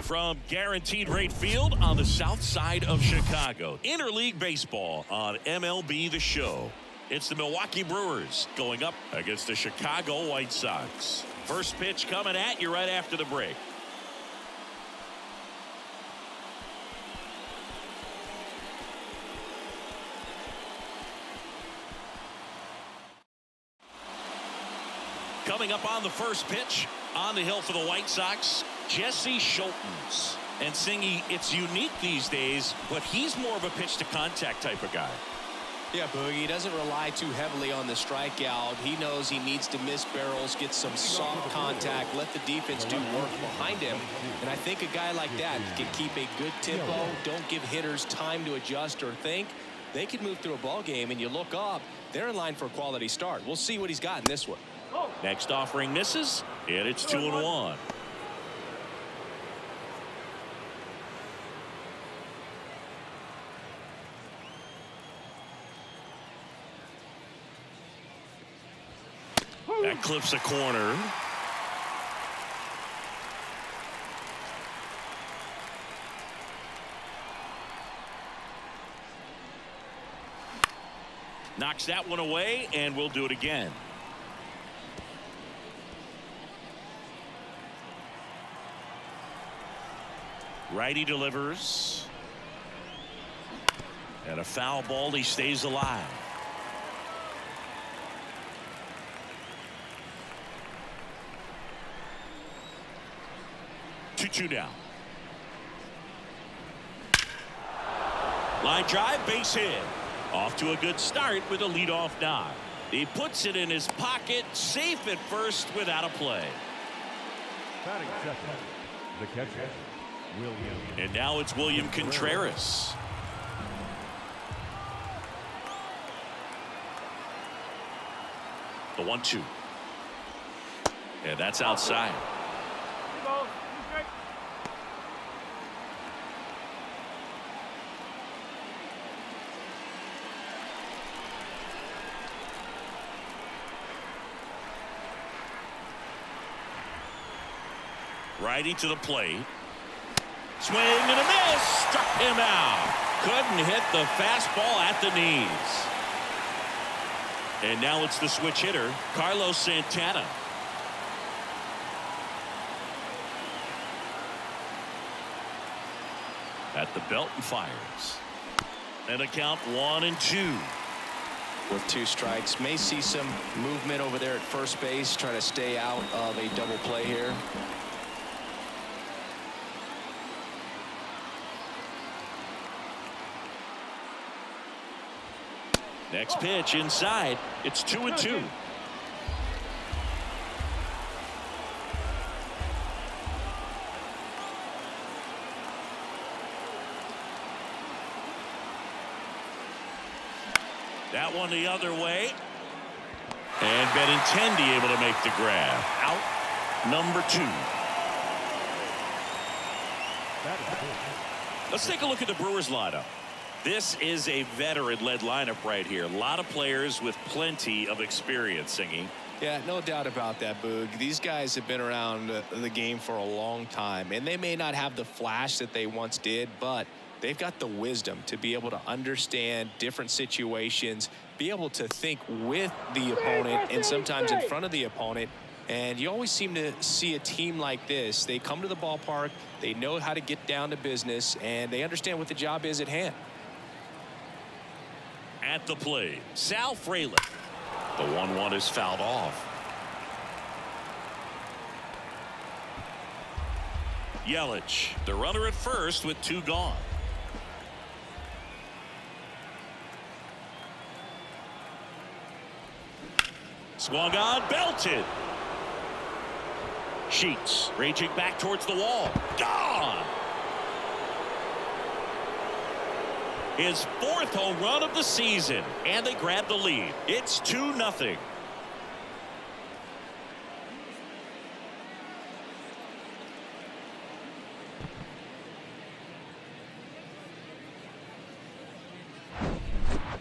From Guaranteed Rate Field on the south side of Chicago. Interleague Baseball on MLB The Show. It's the Milwaukee Brewers going up against the Chicago White Sox. First pitch coming at you right after the break. Coming up on the first pitch, on the hill for the White Sox, Jesse Schultens. And Singy, it's unique these days, but he's more of a pitch-to-contact type of guy. Yeah, Boogie, he doesn't rely too heavily on the strikeout. He knows he needs to miss barrels, get some soft contact, let the defense do work behind him. And I think a guy like that can keep a good tempo, don't give hitters time to adjust or think. They can move through a ball game, and you look up, they're in line for a quality start. We'll see what he's got in this one. Next offering misses, and it's 2-1. That clips a corner. Knocks that one away, and we'll do it again. Righty delivers. And a foul ball. He stays alive. Two down. Line drive, base hit. Off to a good start with a leadoff knock. He puts it in his pocket, safe at first without a play. Batting second, the catcher, William. And now it's William Contreras. The 1-2. And that's outside. Righty to the plate. Swing and a miss. Struck him out. Couldn't hit the fastball at the knees. And now it's the switch hitter, Carlos Santana. At the belt and fires. And a count 1-2. With 2 strikes, may see some movement over there at first base, trying to stay out of a double play here. Next pitch inside. It's 2-2. That one the other way. And Benintendi able to make the grab. Out number 2. Let's take a look at the Brewers lineup. This is a veteran-led lineup right here. A lot of players with plenty of experience, Singy. Yeah, no doubt about that, Boog. These guys have been around the game for a long time, and they may not have the flash that they once did, but they've got the wisdom to be able to understand different situations, be able to think with the opponent and sometimes in front of the opponent. And you always seem to see a team like this. They come to the ballpark, they know how to get down to business, and they understand what the job is at hand. At the plate, Sal Frelick. The 1-1 is fouled off. Yelich, the runner at first with 2 gone. Swung on, belted. Sheets raging back towards the wall. Gone. His 4th home run of the season, and they grab the lead. It's 2-0.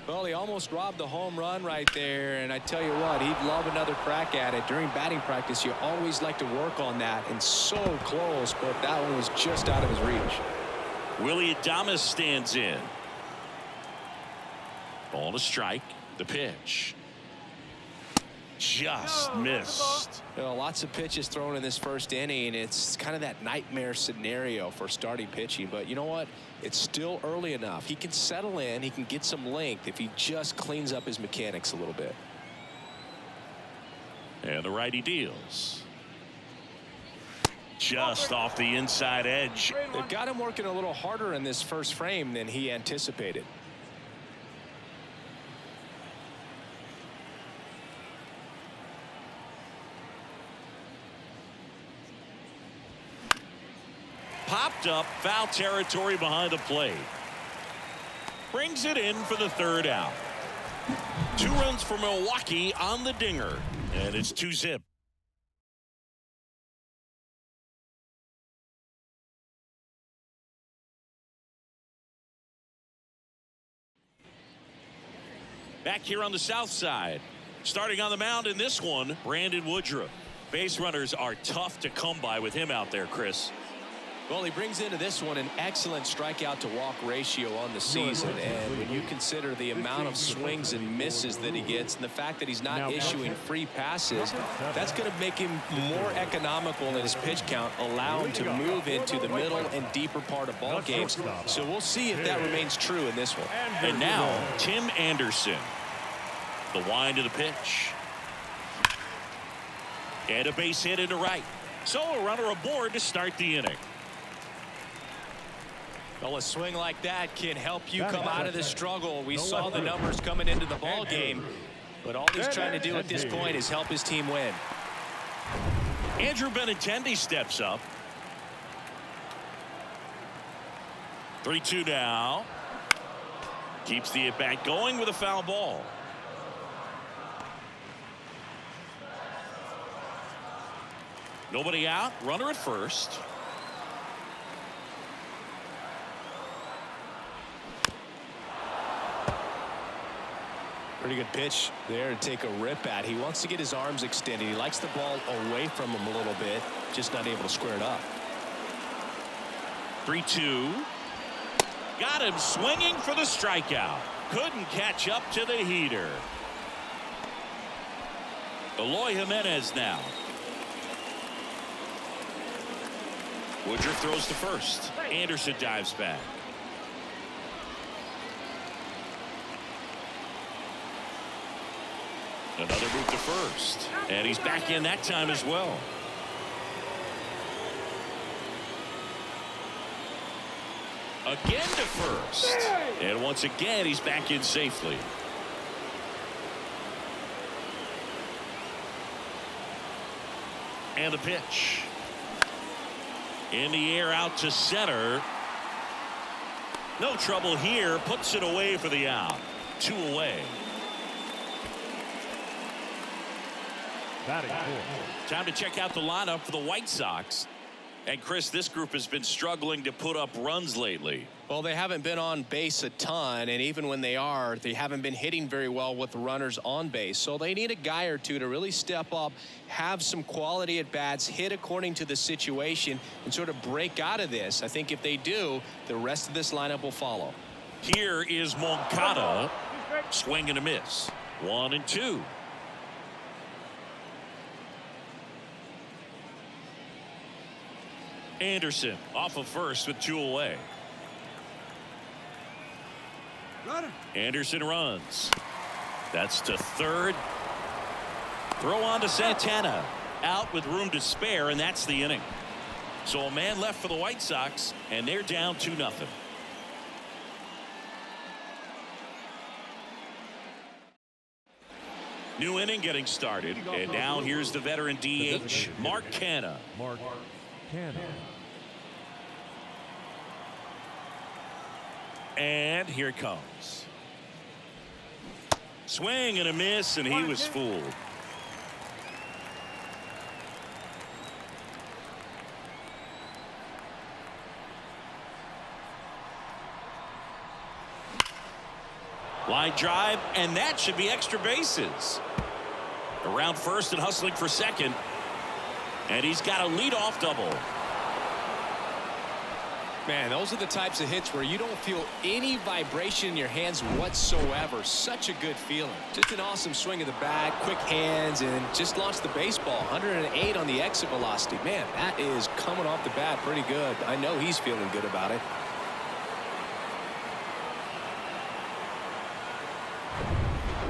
Well, he almost robbed the home run right there, and I tell you what, he'd love another crack at it. During batting practice, you always like to work on that, and so close, but that one was just out of his reach. Willie Adames stands in. Ball to strike. The pitch. Just missed. Well, lots of pitches thrown in this first inning. It's kind of that nightmare scenario for starting pitching. But you know what? It's still early enough. He can settle in. He can get some length if he just cleans up his mechanics a little bit. And the righty deals. Just off the inside edge. They've got him working a little harder in this first frame than he anticipated. Popped up, foul territory behind the plate. Brings it in for the third out. 2 runs for Milwaukee on the dinger, and it's 2-zip. Back here on the south side, starting on the mound in this one, Brandon Woodruff. Base runners are tough to come by with him out there, Chris. Well, he brings into this one an excellent strikeout to walk ratio on the season, and when you consider the amount of swings and misses that he gets and the fact that he's not issuing free passes, that's going to make him more economical in his pitch count, allow him to move into the middle and deeper part of ball games. So we'll see if that remains true in this one. And now Tim Anderson. The wind of the pitch. And a base hit into right. So a runner aboard to start the inning. Well, a swing like that can help you come out of this struggle. We saw the numbers coming into the ball game, but all he's trying to do at this point is help his team win. Andrew Benintendi steps up. 3-2 now. Keeps the at-bat going with a foul ball. Nobody out. Runner at first. Pretty good pitch there to take a rip at. He wants to get his arms extended. He likes the ball away from him a little bit, just not able to square it up. 3-2. Got him swinging for the strikeout. Couldn't catch up to the heater. Eloy Jimenez now. Woodruff throws to first. Anderson dives back. Another move to first. And he's back in that time as well. Again to first. And once again, he's back in safely. And the pitch. In the air out to center. No trouble here. Puts it away for the out. 2 away. Time to check out the lineup for the White Sox. And Chris, this group has been struggling to put up runs lately. Well, they haven't been on base a ton, and even when they are, they haven't been hitting very well with the runners on base. So they need a guy or two to really step up, have some quality at bats, hit according to the situation, and sort of break out of this. I think if they do, the rest of this lineup will follow. Here is Moncada. Swing and a miss. 1-2. Anderson off of first with 2 away. Anderson runs. That's to third. Throw on to Santana. Out with room to spare, and that's the inning. So a man left for the White Sox, and they're down 2-0. New inning getting started, and now here's the veteran DH, Mark Canha. And here it comes. Swing and a miss, and he was fooled. Line drive, and that should be extra bases. Around first and hustling for second. And he's got a leadoff double. Man, those are the types of hits where you don't feel any vibration in your hands whatsoever. Such a good feeling. Just an awesome swing of the bat, quick hands, and just launched the baseball. 108 on the exit velocity. Man, that is coming off the bat pretty good. I know he's feeling good about it.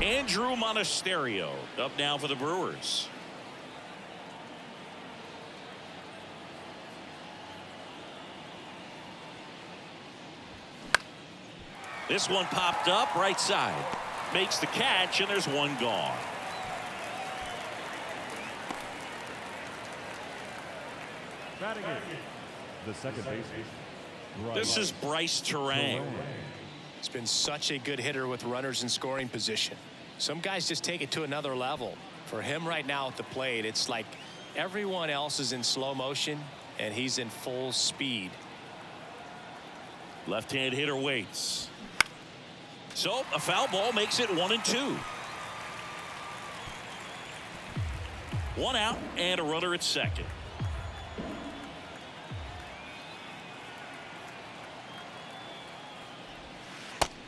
Andrew Monasterio up now for the Brewers. This one popped up right side. Makes the catch, and there's one gone. Batting in, the second baseman. This is Bryce Terang. It's been such a good hitter with runners in scoring position. Some guys just take it to another level. For him right now at the plate, it's like everyone else is in slow motion, and he's in full speed. Left-hand hitter waits. So a foul ball makes it 1-2. One out and a runner at second.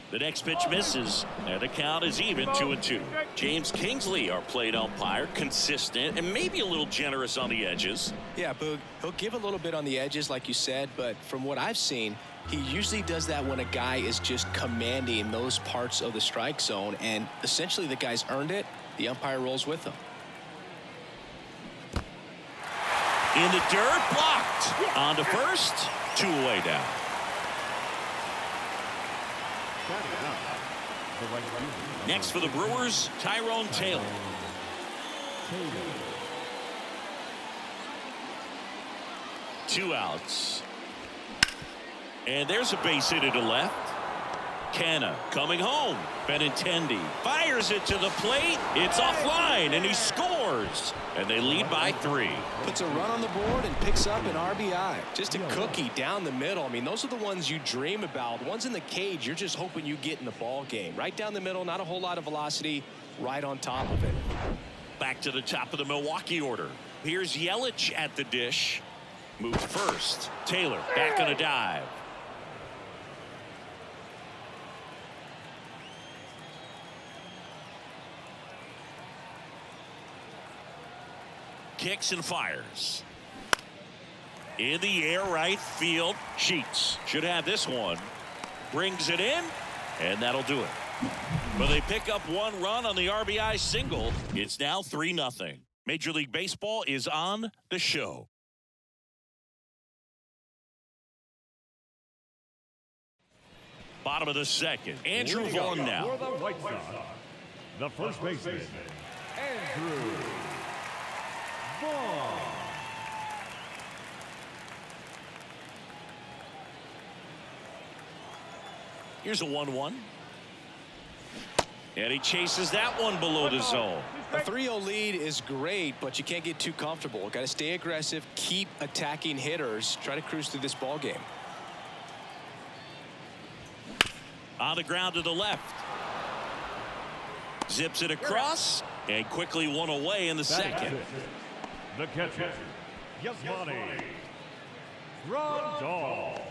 The next pitch misses, and the count is even 2-2. James Kingsley, our plate umpire, consistent and maybe a little generous on the edges. Yeah, Boog, he'll give a little bit on the edges, like you said, but from what I've seen, he usually does that when a guy is just commanding those parts of the strike zone, and essentially the guy's earned it. The umpire rolls with him. In the dirt, blocked. On to first, 2 away now. Next for the Brewers, Tyrone Taylor. 2 outs. And there's a base hit to left. Canna coming home. Benintendi fires it to the plate. It's offline, and he scores. And they lead by 3. Puts a run on the board and picks up an RBI. Just a cookie down the middle. I mean, those are the ones you dream about. Ones in the cage, you're just hoping you get in the ball game. Right down the middle, not a whole lot of velocity, right on top of it. Back to the top of the Milwaukee order. Here's Yelich at the dish. Moved first. Taylor back on a dive. Kicks and fires. In the air, right field. Sheets should have this one. Brings it in, and that'll do it. But they pick up 1 run on the RBI single. It's now 3-0. Major League Baseball is on the show. Bottom of the second. Andrew Vaughn now. For the White Sox, the first baseman, Andrew Vaughn. Here's a 1-1. And he chases that one below the zone. A 3-0 lead is great, but you can't get too comfortable. Got to stay aggressive, keep attacking hitters, try to cruise through this ball game. On the ground to the left. Zips it across, and quickly 1 away in the second. The catcher, Yasmani Grandal.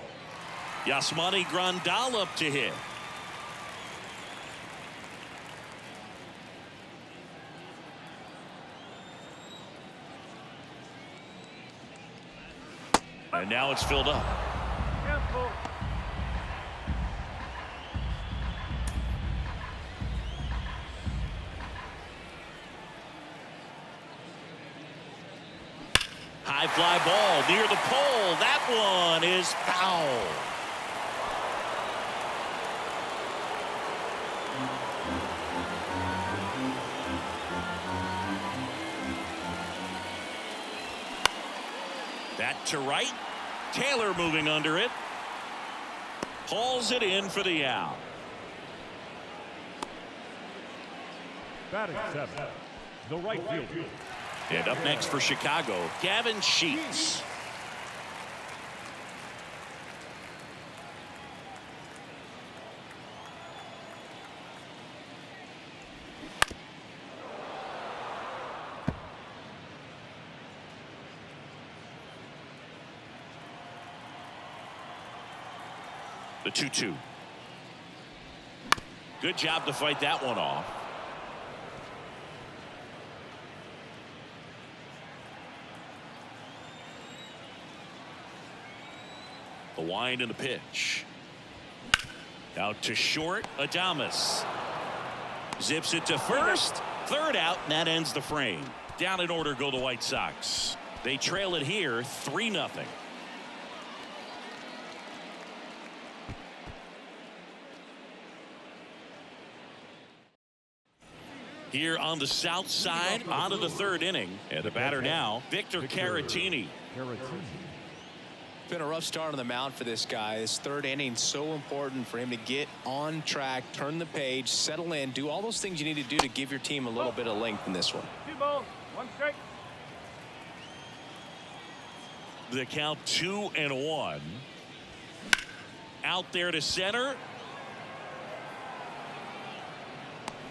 Yasmani Grandal up to hit. And now it's filled up. High fly ball near the pole. That one is foul. That to right. Taylor moving under it. Hauls it in for the out. Batting 7, the right fielder. And up next for Chicago, Gavin Sheets. The 2-2. Good job to fight that one off. The wind and the pitch. Out to short. Adames zips it to first. Third out, and that ends the frame. Down in order go the White Sox. They trail it here 3-0. Here on the south side, on to the third inning. And the batter now, Victor Caratini. Been a rough start on the mound for this guy. This third inning so important for him to get on track, turn the page, settle in, do all those things you need to do to give your team a little bit of length in this one. 2 balls, 1 strike. The count 2-1. Out there to center.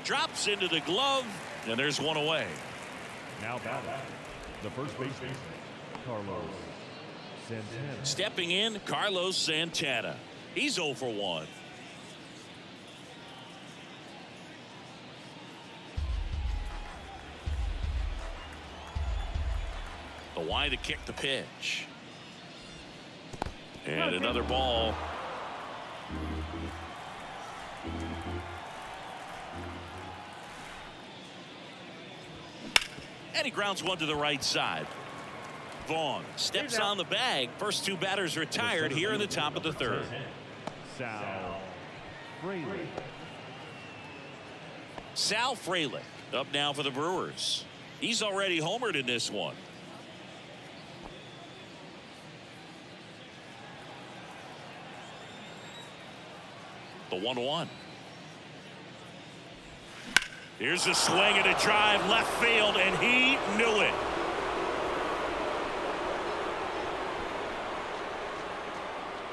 Drops into the glove, and there's one away. Now batting, the first baseman, Carlos Santana. Stepping in, Carlos Santana. He's 0 for 1. The wide to kick the pitch. And another ball. And he grounds one to the right side. Vaughn steps on the bag. First 2 batters retired here in the top of the third. Sal Fraley. Sal Fraley up now for the Brewers. He's already homered in this one. The 1-1. Here's a swing and a drive left field, and he knew it.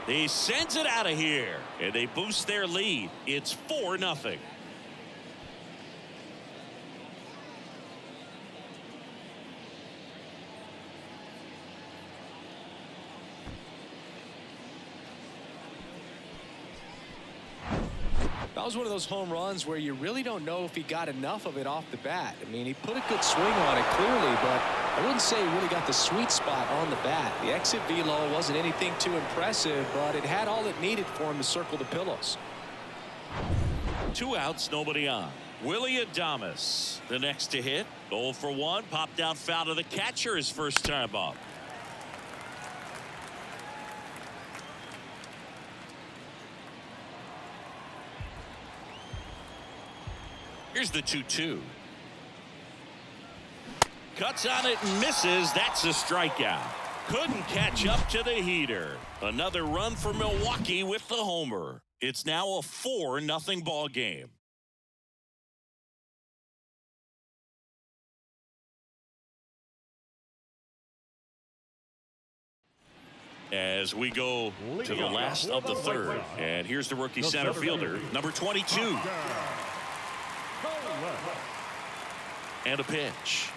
He sends it out of here, and they boost their lead. It's 4-0. That was one of those home runs where you really don't know if he got enough of it off the bat. I mean, he put a good swing on it clearly, but I wouldn't say he really got the sweet spot on the bat. The exit velo wasn't anything too impressive, but it had all it needed for him to circle the pillows. 2 outs, nobody on. Willie Adames, the next to hit. 0 for 1, popped out foul to the catcher his first time up. Here's the 2-2. Cuts on it and misses. That's a strikeout. Couldn't catch up to the heater. Another run for Milwaukee with the homer. It's now a 4-0 ball game. As we go to the last of the third. And here's the rookie center fielder, number 22. And a pitch.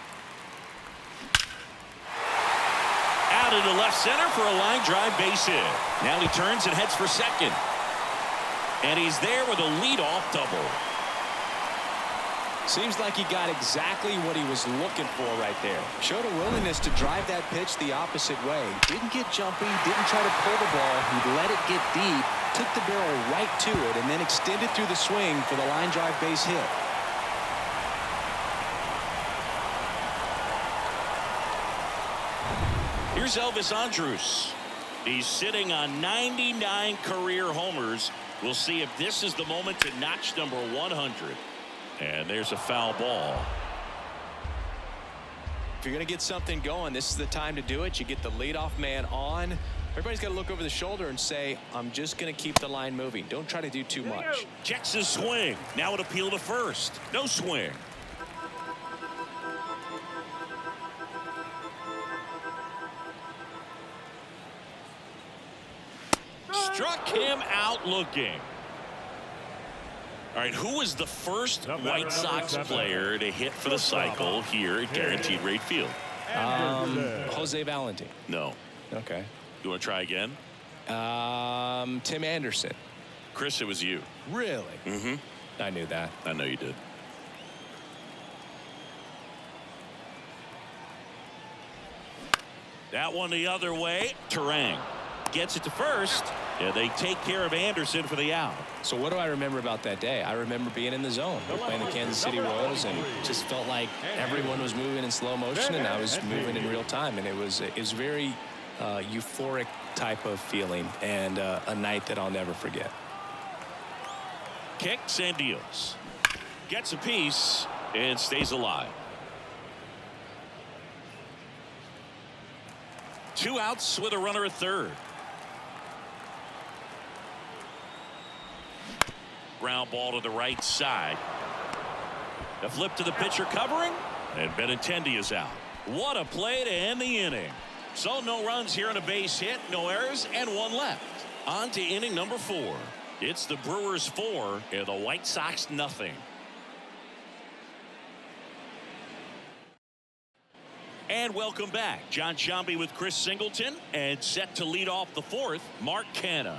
Out into left center for a line drive base hit. Now he turns and heads for second. And he's there with a leadoff double. Seems like he got exactly what he was looking for right there. Showed a willingness to drive that pitch the opposite way. Didn't get jumpy, didn't try to pull the ball. He let it get deep, took the barrel right to it, and then extended through the swing for the line drive base hit. Here's Elvis Andrus. He's sitting on 99 career homers. We'll see if this is the moment to notch number 100. And there's a foul ball. If you're going to get something going, this is the time to do it. You get the leadoff man on. Everybody's got to look over the shoulder and say, I'm just going to keep the line moving. Don't try to do too much. Checks his swing. Now an appeal to first. No swing. Struck him out looking. All right, who was the first White Sox player to hit for the cycle here at Guaranteed Rate Field? Jose Valentin. No. Okay. You want to try again? Tim Anderson. Chris, it was you. Really? Mm-hmm. I knew that. I know you did. That one the other way. Terang gets it to first. Yeah, they take care of Anderson for the out. So what do I remember about that day? I remember being in the zone. We were playing the Kansas City Royals and just felt like everyone was moving in slow motion and I was moving in real time. And it was very euphoric type of feeling and a night that I'll never forget. Kicks and deals. Gets a piece and stays alive. 2 outs with a runner at third. Ground ball to the right side. The flip to the pitcher covering, and Benintendi is out. What a play to end the inning. So no runs here on a base hit, no errors, and 1 left. On to inning number 4. It's the Brewers 4 and the White Sox nothing. And welcome back. John Sciambi with Chris Singleton, and set to lead off the 4th, Mark Canha.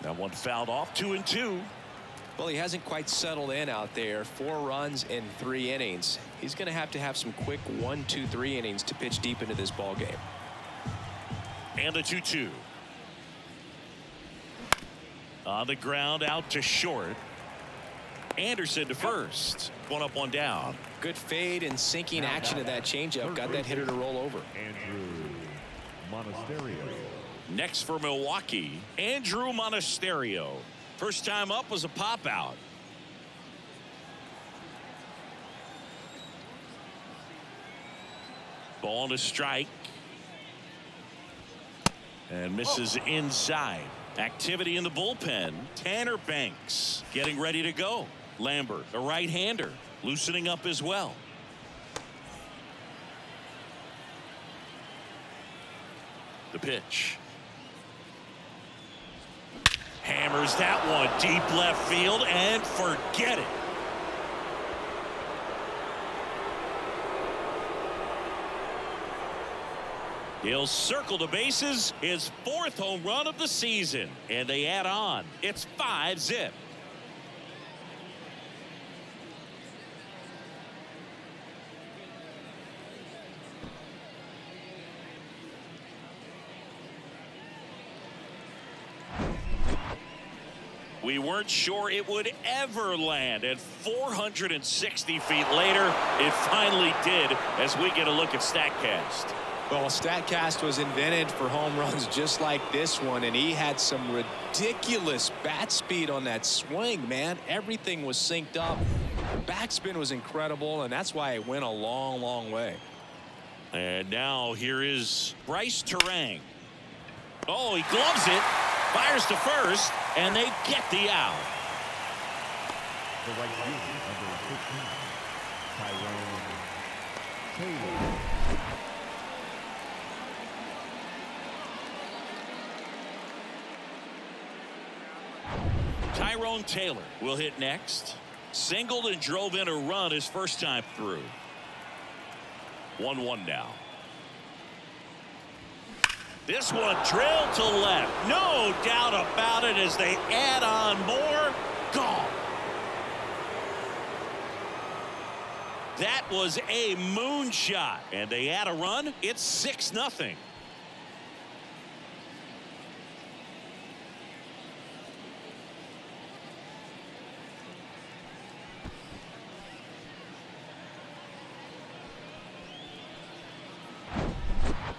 That one fouled off. 2-2. Well, he hasn't quite settled in out there. 4 runs in 3 innings. He's going to have some quick 1, 2, 3 innings to pitch deep into this ball game. And the 2-2. On the ground, out to short. Anderson to first. 1 up, 1 down. Good fade and sinking action of that changeup. Got that hitter to roll over. Andrew Monasterio. Next for Milwaukee, Andrew Monasterio. First time up was a pop out. Ball to strike. And misses inside. Activity in the bullpen. Tanner Banks getting ready to go. Lambert, a right-hander, loosening up as well. The pitch. Hammers that one deep left field and forget it. He'll circle the bases, his 4th home run of the season, and they add on. It's 5-zip. We weren't sure it would ever land, and 460 feet later, it finally did, as we get a look at StatCast. Well, StatCast was invented for home runs just like this one, and he had some ridiculous bat speed on that swing, man. Everything was synced up. Backspin was incredible, and that's why it went a long, long way. And now here is Bryce Terang. Oh, he gloves it, fires to first, and they get the out. The right fielder, number 15, Tyrone Taylor. Tyrone Taylor will hit next. Singled and drove in a run his first time through. 1-1 now. This one drilled to left. No doubt about it as they add on more. Gone. That was a moonshot. And they add a run. It's 6-0.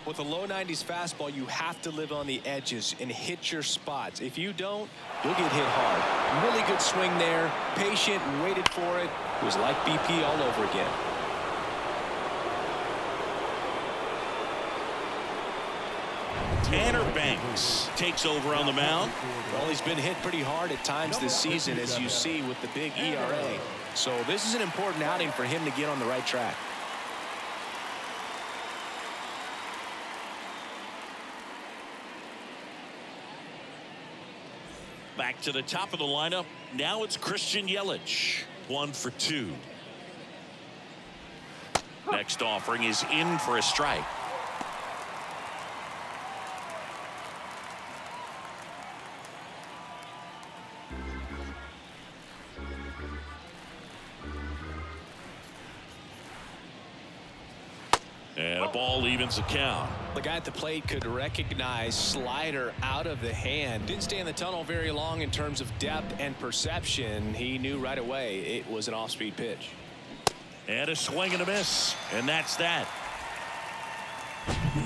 With a low 90s fastball, you have to live on the edges and hit your spots. If you don't, you'll get hit hard. Really good swing there. Patient, waited for it. It was like BP all over again. Tanner Banks takes over on the mound. Well, he's been hit pretty hard at times this season, as you see with the big ERA. So this is an important outing for him to get on the right track. Back to the top of the lineup. Now it's Christian Yelich. 1 for 2. Next offering is in for a strike. And a ball evens the count. The guy at the plate could recognize slider out of the hand. Didn't stay in the tunnel very long in terms of depth and perception. He knew right away it was an off-speed pitch. And a swing and a miss. And that's that.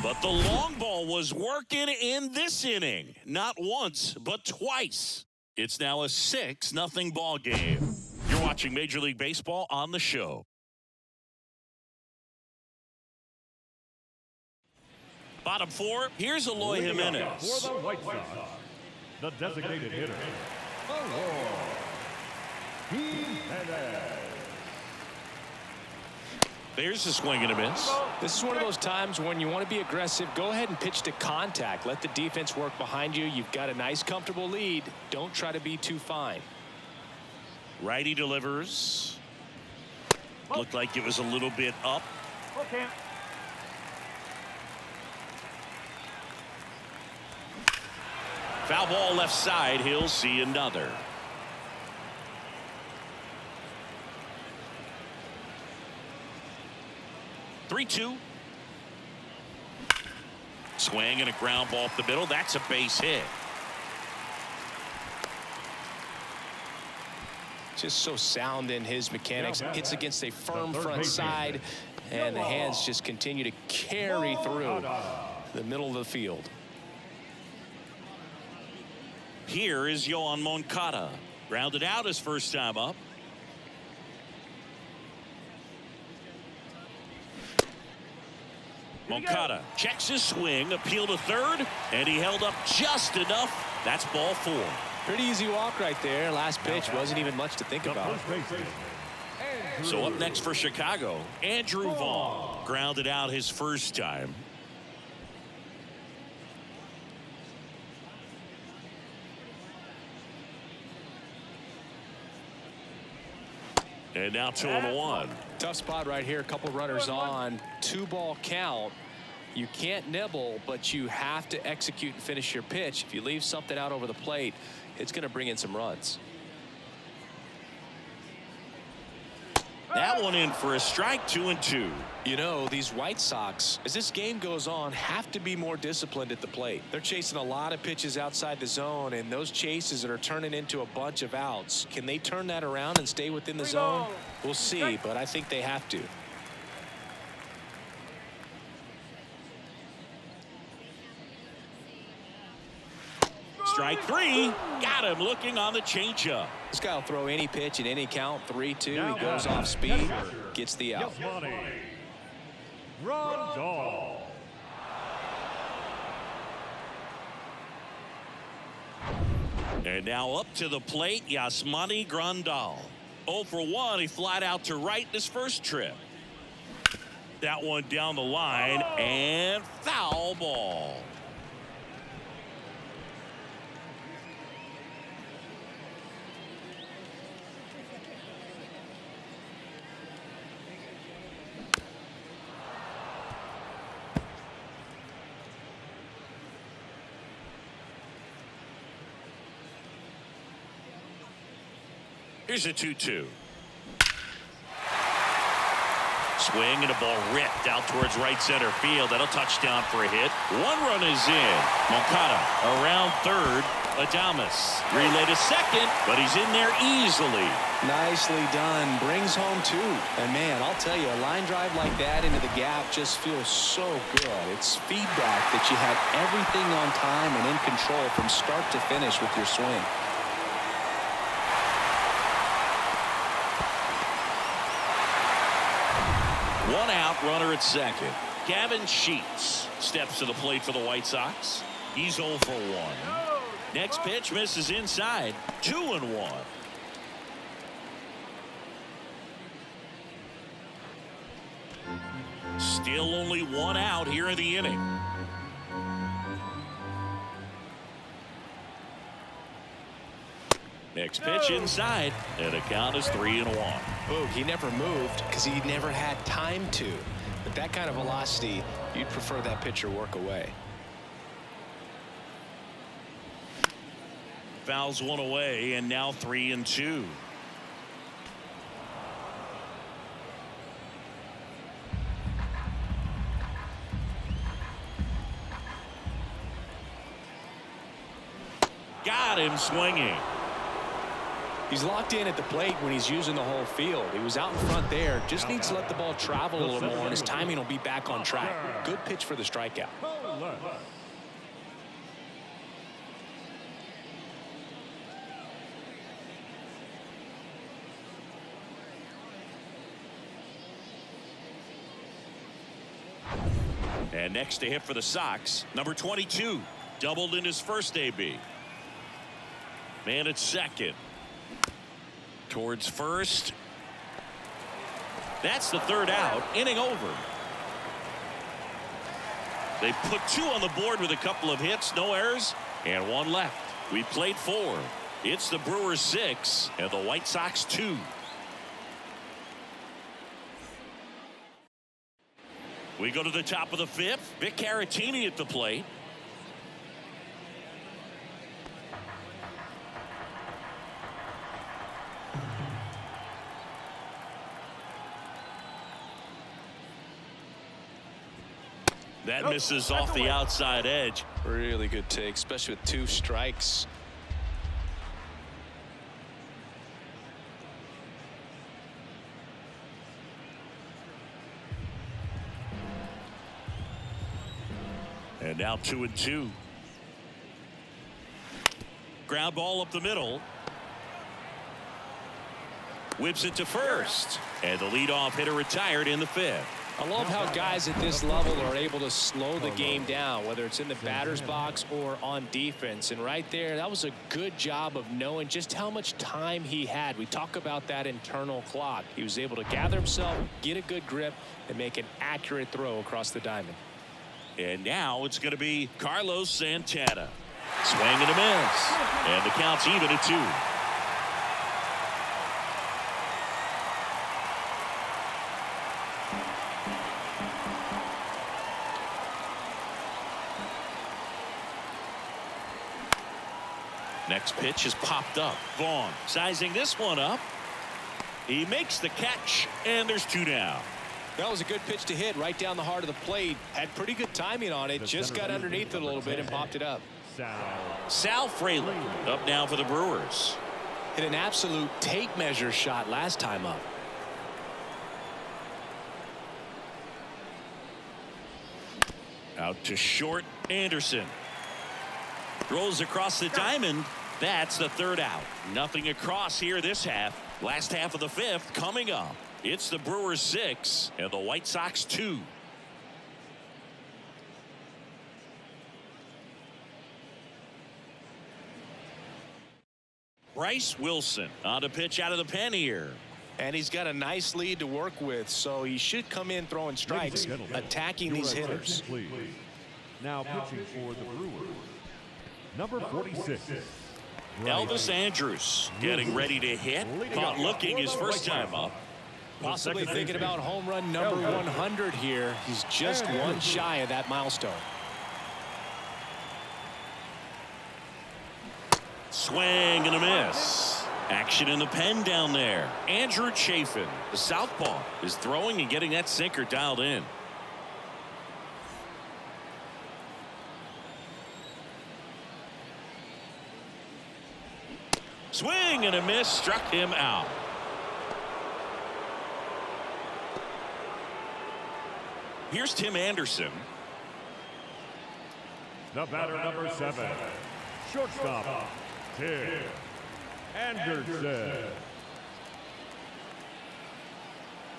But the long ball was working in this inning. Not once, but twice. It's now a 6-0 ball game. You're watching Major League Baseball on the show. Bottom 4, here's Eloy Jimenez. For the White Sox, the designated hitter, Jimenez. There's a swing and a miss. This is one of those times when you want to be aggressive. Go ahead and pitch to contact. Let the defense work behind you. You've got a nice, comfortable lead. Don't try to be too fine. Righty delivers. Looked like it was a little bit up. Okay. Foul ball left side. He'll see another. Three-two. Swing and a ground ball up the middle. That's a base hit. Just so sound in his mechanics. Hits against a firm front side, and the hands just continue to carry through the middle of the field. Here is Yohan Moncada. Grounded out his first time up. Moncada checks his swing, appeal to third, and he held up just enough. That's ball 4. Pretty easy walk right there. Last pitch wasn't even much to think about. So up next for Chicago, Andrew Vaughn. Grounded out his first time. And now 2-1. Tough spot right here. A couple runners on. 2-ball count. You can't nibble, but you have to execute and finish your pitch. If you leave something out over the plate, it's going to bring in some runs. That one in for a strike. 2-2. You know, these White Sox, as this game goes on, have to be more disciplined at the plate. They're chasing a lot of pitches outside the zone, and those chases that are turning into a bunch of outs. Can they turn that around and stay within the zone? We'll see, but I think they have to. Strike 3. Got him looking on the changeup. This guy will throw any pitch in any count. 3-2. He goes off speed, gets the out. Grandal. And now up to the plate, Yasmani Grandal. 0 for 1. He flied out to right in his first trip. That one down the line, and foul ball. Here's a 2-2. Swing and a ball ripped out towards right center field. That'll touchdown for a hit. 1 run is in. Moncada around third. Adames relay to second, but he's in there easily. Nicely done. Brings home 2. And man, I'll tell you, a line drive like that into the gap just feels so good. It's feedback that you have everything on time and in control from start to finish with your swing. One out, runner at second. Gavin Sheets steps to the plate for the White Sox. He's 0 for 1. Next pitch misses inside. 2-1. Still only 1 out here in the inning. Next pitch inside, and the count is 3-1. Boog, he never moved because he never had time to. But that kind of velocity, you'd prefer that pitcher work away. Fouls one away, and now 3-2. Got him swinging. He's locked in at the plate when he's using the whole field. He was out in front there. Just needs to let the ball travel a little more, and his timing will be back on track. Good pitch for the strikeout. And next to hit for the Sox, number 22, doubled in his first AB. Man at second. Towards first. That's the third out. Inning over. They put 2 on the board with a couple of hits, no errors, and 1 left. We played 4. It's the Brewers 6 and the White Sox 2. We go to the top of the 5th. Vic Caratini at the plate. That misses off the outside edge. Really good take, especially with 2 strikes. And now 2-2. Ground ball up the middle. Whips it to first. And the leadoff hitter retired in the 5th. I love how guys at this level are able to slow the game down, whether it's in the batter's box or on defense. And right there, that was a good job of knowing just how much time he had. We talk about that internal clock. He was able to gather himself, get a good grip, and make an accurate throw across the diamond. And now it's going to be Carlos Santana. Swing and a miss. And the count's even at 2. Next pitch is popped up. Vaughn sizing this one up. He makes the catch, and there's 2 down. That was a good pitch to hit right down the heart of the plate. Had pretty good timing on it. Just got underneath it a little bit and popped it up. Sal Frelick up now for the Brewers. Hit an absolute tape measure shot last time up. Out to short. Anderson rolls across the diamond. That's the 3rd out. Nothing across here this half. Last half of the 5th coming up. It's the Brewers 6 and the White Sox 2. Bryce Wilson on to pitch out of the pen here. And he's got a nice lead to work with, so he should come in throwing strikes, attacking these hitters. Now pitching for the Brewers, number 46. Elvis Andrus getting ready to hit. Caught looking his first time up. Possibly thinking about home run number 100 here. He's just 1 shy of that milestone. Swing and a miss. Action in the pen down there. Andrew Chafin, the southpaw, is throwing and getting that sinker dialed in. Swing and a miss, struck him out. Here's Tim Anderson. The batter, number 7, shortstop, Tim Anderson.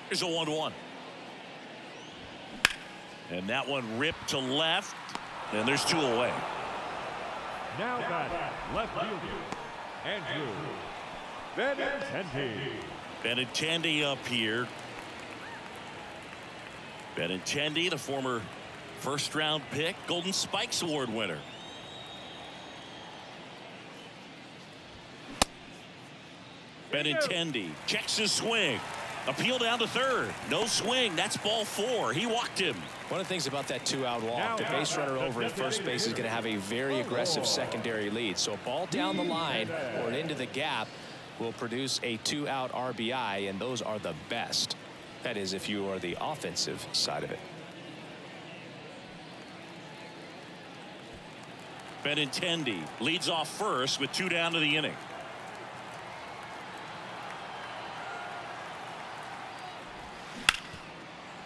Here's a 1-1. And that one ripped to left. And there's 2 away. Now batting, left fielder, Andrew Benintendi. Benintendi up here. Benintendi, the former first-round pick, Golden Spikes Award winner. Benintendi checks his swing. Appeal down to third. No swing. That's ball 4. He walked him. One of the things about that 2-out walk, the base runner over at first base is going to have a very aggressive secondary lead. So a ball down the line or into the gap will produce a 2-out RBI, and those are the best. That is, if you are the offensive side of it. Benintendi leads off first with 2 down to the inning.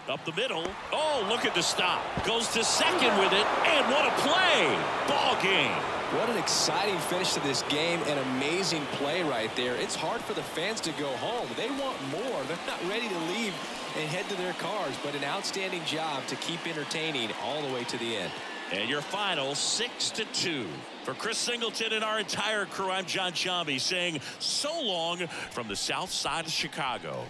Up the middle. Oh, look at the stop. Goes to second with it, and what a play. Ball game. What an exciting finish to this game. An amazing play right there. It's hard for the fans to go home. They want more. They're not ready to leave and head to their cars, but an outstanding job to keep entertaining all the way to the end. And your final 6-2. For Chris Singleton and our entire crew, I'm John Chambi saying so long from the south side of Chicago.